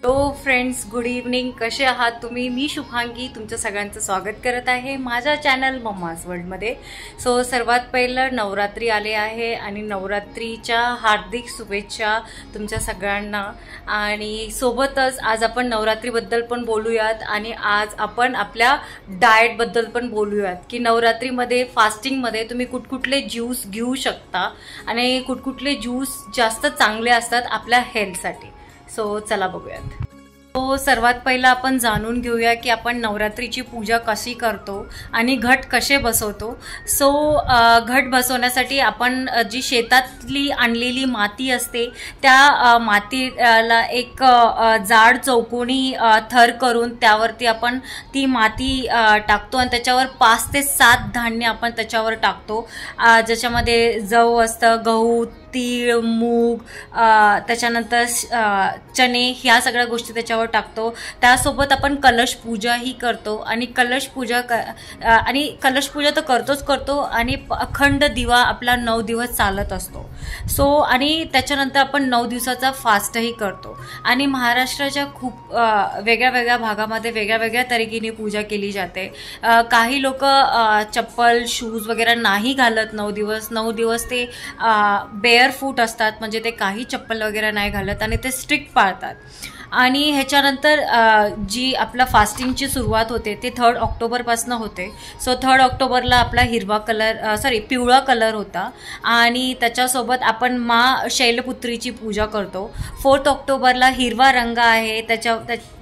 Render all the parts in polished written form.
Hello friends, good evening. कसे आहात तुम्ही? मी शुभांगी तुमचं सगळ्यांचं स्वागत करत आहे माझ्या चॅनल मम्माज वर्ल्डमध्ये. सर्वात पहिलं नवरात्री आले आहे आणि नवरात्रीच्या हार्दिक शुभेच्छा तुमच्या सगळ्यांना. आणि सोबतच आज आपण नवरात्रीबद्दल पण बोलूयात आणि आज आपण आपल्या डाएटबद्दल पण बोलूयात की नवरात्रीमध्ये फास्टिंगमध्ये तुम्ही कुठकुठले ज्यूस घेऊ शकता आणि कुठकुठले ज्यूस जास्त चांगले असतात आपल्या हेल्थसाठी. चला बघूयात. सर्वात पहिला आपण जाणून घेऊया की आपण नवरात्रीची पूजा कशी करतो आणि घट कसे बसवतो. घट बसवण्यासाठी आपण जी शेतातली आणलेली माती असते त्या मातीला एक जाड चौकोनी थर करून त्यावरती आपण ती माती टाकतो आणि त्याच्यावर 5 ते 7 धान्य आपण त्याच्यावर टाकतो, ज्याच्यामध्ये जव असतं, गहू, तीळ, मूग, त्याच्यानंतर चणे, ह्या सगळ्या गोष्टी त्याच्यावर टाकतो. त्यासोबत आपण कलश पूजाही करतो आणि कलश पूजा तर करतो आणि अखंड दिवा आपला 9 दिवस चालत असतो. आणि त्याच्यानंतर आपण 9 दिवसाचा फास्टही करतो. आणि महाराष्ट्राच्या खूप वेगळ्या वेगळ्या भागामध्ये वेगळ्या वेगळ्या तरीकेने पूजा केली जाते. काही लोक चप्पल, शूज वगैरे नाही घालत 9 दिवस. 9 दिवस ते बेअर फूट असतात, म्हणजे ते काही चप्पल वगैरे नाही घालत आणि ते स्ट्रिक्ट पाळतात. आणि ह्याच्यानंतर जी आपला फास्टिंगची सुरुवात होते ते 3 ऑक्टोबरपासून होते. 3 ऑक्टोबरला आपला पिवळा कलर होता आणि त्याच्यासोबत आपण शैलपुत्रीची पूजा करतो. 4 ऑक्टोबरला हिरवा रंग आहे,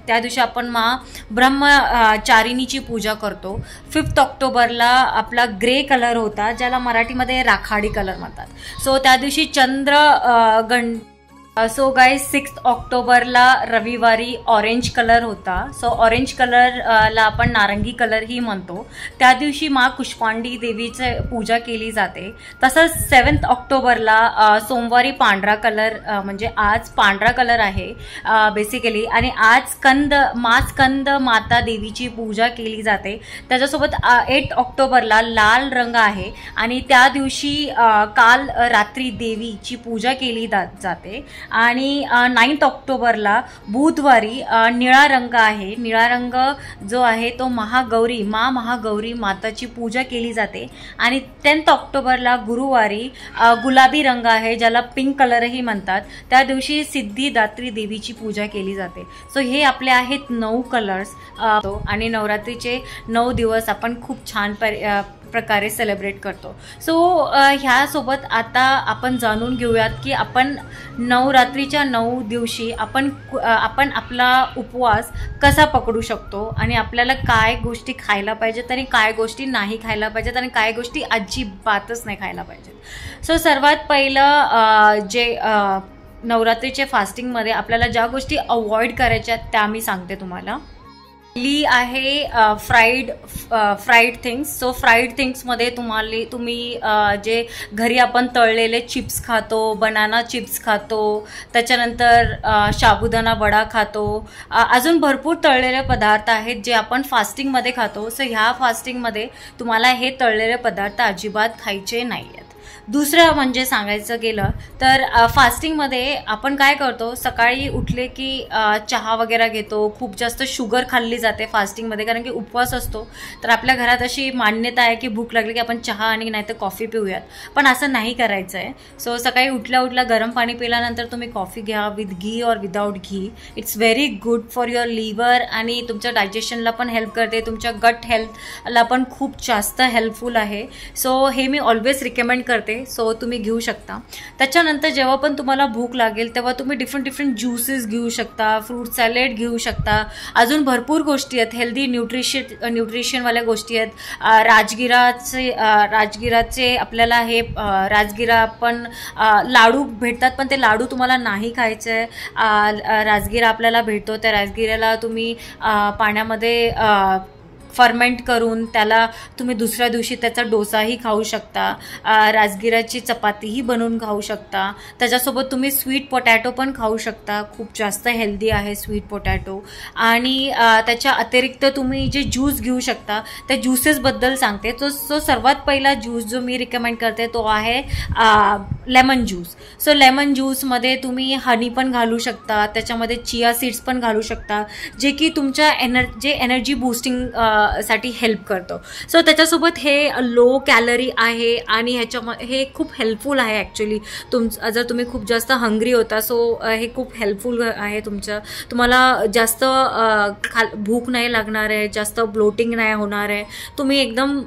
त्या दिवशी आपण ब्रह्मचारिणीची पूजा करतो. 5 ऑक्टोबरला आपला ग्रे कलर होता, ज्याला मराठीमध्ये राखाडी कलर म्हणतात. त्या दिवशी गाईज 6 ऑक्टोबरला रविवारी ऑरेंज कलर होता. ऑरेंज कलरला आपण नारंगी कलर ही म्हणतो. त्या दिवशी कुष्मांडी देवीची पूजा केली जाते. तसंच 7 ऑक्टोबरला सोमवारी पांढरा कलर, म्हणजे आज पांढरा कलर आहे बेसिकली. आणि आज स्कंद माता देवीची पूजा केली जाते. त्याच्यासोबत 8 ऑक्टोबरला लाल रंग आहे आणि त्या दिवशी काल रात्री देवीची पूजा केली जाते. आणि 9 ऑक्टोबरला बुधवारी निळा रंग आहे. निळा रंग जो आहे तो महागौरी माताची पूजा केली जाते. आणि 10 ऑक्टोबरला गुरुवारी गुलाबी रंग आहे, ज्याला पिंक कलरही म्हणतात. त्या दिवशी सिद्धिदात्री देवीची पूजा केली जाते. हे आपले आहेत 9 कलर्स. आणि नवरात्रीचे 9 दिवस आपण खूप छान प्रकारे सेलिब्रेट करतो. ह्यासोबत आता आपण जाणून घेऊयात की आपण नवरात्रीच्या 9 दिवशी आपण आपला उपवास कसा पकडू शकतो आणि आपल्याला काय गोष्टी खायला पाहिजेत आणि काय गोष्टी नाही खायला पाहिजेत आणि काय गोष्टी अजिबातच नाही खायला पाहिजेत. सर्वात पहिलं जे नवरात्रीच्या फास्टिंगमध्ये आपल्याला ज्या गोष्टी अवॉइड करायच्या त्या मी सांगते तुम्हाला. पहिली आहे फ्राईड थिंग्स. फ्राईड थिंग्समध्ये तुम्ही जे घरी आपण तळलेले चिप्स खातो, बनाना चिप्स खातो, त्याच्यानंतर साबुदाणा वडा खातो, अजून भरपूर तळलेले पदार्थ आहेत जे आपण फास्टिंगमध्ये खातो. ह्या फास्टिंगमध्ये तुम्हाला हे तळलेले पदार्थ अजिबात खायचे नाही आहेत. दुसरं म्हणजे सांगायचं गेलं तर फास्टिंगमध्ये आपण काय करतो, सकाळी उठले की चहा वगैरे घेतो. खूप जास्त शुगर खाल्ली जाते फास्टिंगमध्ये, कारण की उपवास असतो. तर आपल्या घरात अशी मान्यता आहे की भूक लागली की आपण चहा आणि नाही तर कॉफी पिऊयात, पण असं नाही करायचं आहे. सकाळी उठल्या गरम पाणी पिल्यानंतर तुम्ही कॉफी घ्या, विथ घी और without ghee. It's very good for your liver आणि तुमच्या डायजेशनला पण हेल्प करते, तुमच्या गट हेल्थला पण खूप जास्त हेल्पफुल आहे. हे मी ऑलवेज रिकमेंड करते. तुम्ही घेऊ शकता. त्याच्यानंतर जेव्हा पण तुम्हाला भूक लागेल तेव्हा तुम्ही डिफरंट ज्यूसेस घेऊ शकता, फ्रूट सॅलेड घेऊ शकता. अजून भरपूर गोष्टी आहेत, हेल्दी न्यूट्रिशनवाल्या गोष्टी आहेत. राजगिराचे आपल्याला हे राजगिरा पण लाडू भेटतात, पण ते लाडू तुम्हाला नाही खायचे आहे. राजगिरा आपल्याला भेटतो, त्या राजगिऱ्याला तुम्ही पाण्यामध्ये फर्मेंट करून त्याला तुम्ही दुसऱ्या दिवशी त्याचा डोसाही खाऊ शकता, राजगिराची चपातीही बनवून खाऊ शकता. त्याच्यासोबत तुम्ही स्वीट पोटॅटो पण खाऊ शकता, खूप जास्त हेल्दी आहे स्वीट पोटॅटो. आणि त्याच्या अतिरिक्त तुम्ही जे ज्यूस घेऊ शकता त्या ज्युसेसबद्दल सांगते. तो सर्वात पहिला ज्यूस जो मी रिकमेंड करते तो आहे लेमन ज्यूस. सो लेमन ज्यूसमध्ये तुम्ही हनी पण घालू शकता, त्याच्यामध्ये चिया सीड्स पण घालू शकता, जे की तुमच्या एनर्जी बूस्टिंग साठी हेल्प करतो. सो त्याच्यासोबत हे लो कॅलरी आहे आणि हे खूप हेल्पफुल आहे ॲक्च्युली. जर तुम्ही खूप जास्त हंग्री होता सो हे खूप हेल्पफुल आहे. तुम्हाला जास्त भूक नाही लागणार आहे, जास्त ब्लोटिंग नाही होणार आहे, तुम्ही एकदम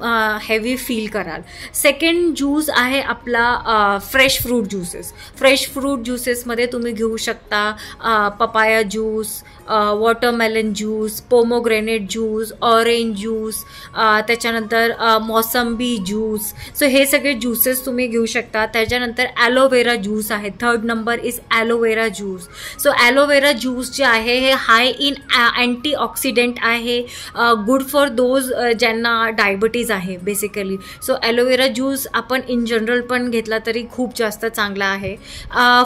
हेवी फील कराल. सेकंड ज्यूस आहे आपला fresh fruit juices. Fresh fruit ज्यूसेसमध्ये तुम्ही घेऊ शकता papaya juice, watermelon juice, pomegranate juice, orange juice, त्याच्यानंतर मोसंबी ज्यूस. सो हे सगळे ज्यूसेस तुम्ही घेऊ शकता. त्याच्यानंतर ॲलोवेरा ज्यूस आहे. Third number is aloe vera juice. So aloe vera juice जे आहे हे हाय इन अँटीऑक्सिडंट आहे, गुड फॉर दोज ज्यांना डायबिटीज आहे बेसिकली. सो ॲलोवेरा ज्यूस आपण इन जनरल पण घेतला तरी खूप जास्त चांगला आहे.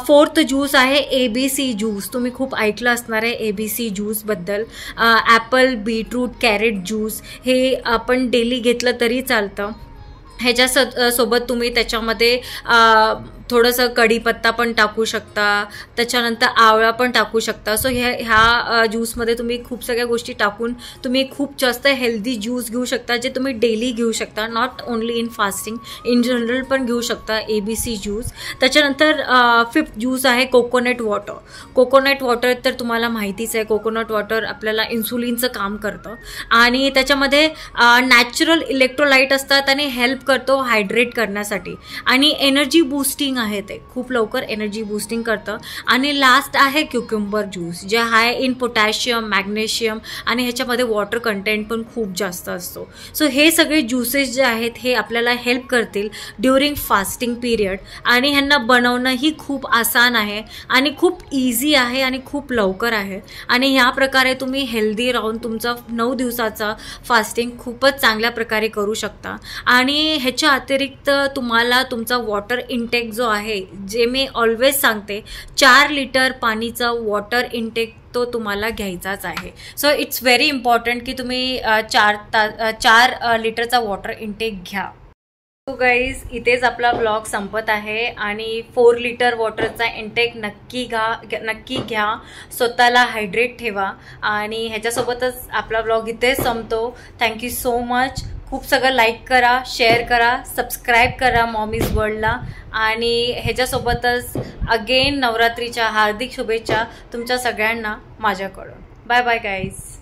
फोर्थ ज्यूस आहे ABC ज्यूस. तुम्ही खूप ऐकलं असणार आहे ABC ज्यूसबद्दल. ॲपल, बीटरूट, कॅरेट ज्यूस हे आपण डेली घेतलं तरी चालतं. ह्याच्या सोबत तुम्ही त्याच्यामध्ये थोडंसं कढीपत्ता पण टाकू शकता, त्याच्यानंतर आवळा पण टाकू शकता. सो ह्या ज्यूसमध्ये तुम्ही खूप सगळ्या गोष्टी टाकून तुम्ही खूप जास्त हेल्दी ज्यूस घेऊ शकता, जे तुम्ही डेली घेऊ शकता, not only in fasting, in general पण घेऊ शकता ABC ज्यूस. त्याच्यानंतर फिफ्थ ज्यूस आहे कोकोनट वॉटर. कोकोनट वॉटर तर तुम्हाला माहितीच आहे, कोकोनट वॉटर आपल्याला इन्सुलिनचं काम करतं आणि त्याच्यामध्ये नॅचरल इलेक्ट्रोलाइट असतात आणि हेल्प करतो हायड्रेट करण्यासाठी आणि एनर्जी बूस्टिंग आहे, ते खूप लवकर एनर्जी बूस्टिंग करतं. आणि लास्ट आहे क्युक्युम्बर ज्यूस, जे हाय इन पोटॅशियम, मॅग्नेशियम आणि ह्याच्यामध्ये वॉटर कंटेंट पण खूप जास्त असतो. सो हे सगळे ज्यूसेस जे आहेत हे आपल्याला हेल्प करतील ड्युरिंग फास्टिंग पिरियड आणि ह्यांना बनवणंही खूप आसान आहे आणि खूप इझी आहे आणि खूप लवकर आहे. आणि ह्या प्रकारे तुम्ही हेल्दी राहून तुमचा 9 दिवसाचा फास्टिंग खूपच चांगल्या प्रकारे करू शकता. आणि ह्याच्या अतिरिक्त तुम्हाला तुमचा वॉटर इनटेक जो आहे, जे मी ऑलवेज सांगते, 4 लिटर पाणीचा वॉटर इनटेक तो तुम्हाला घ्यायचाच आहे. सो इट्स व्हेरी इम्पॉर्टंट की तुम्ही 4 लिटरचा वॉटर इनटेक घ्या. सो गाईज, इथेच आपला ब्लॉग संपत आहे आणि 4 लिटर वॉटरचा इनटेक नक्की घ्या, स्वतःला हायड्रेट ठेवा आणि ह्याच्यासोबतच आपला ब्लॉग इथेच संपतो. Thank you so much. खूप सगळं लाईक करा, शेअर करा, सबस्क्राईब करा मॉमीज वर्ल्डला आणि ह्याच्यासोबतच अगेन नवरात्रीच्या हार्दिक शुभेच्छा तुमच्या सगळ्यांना माझ्याकडून. Bye bye guys.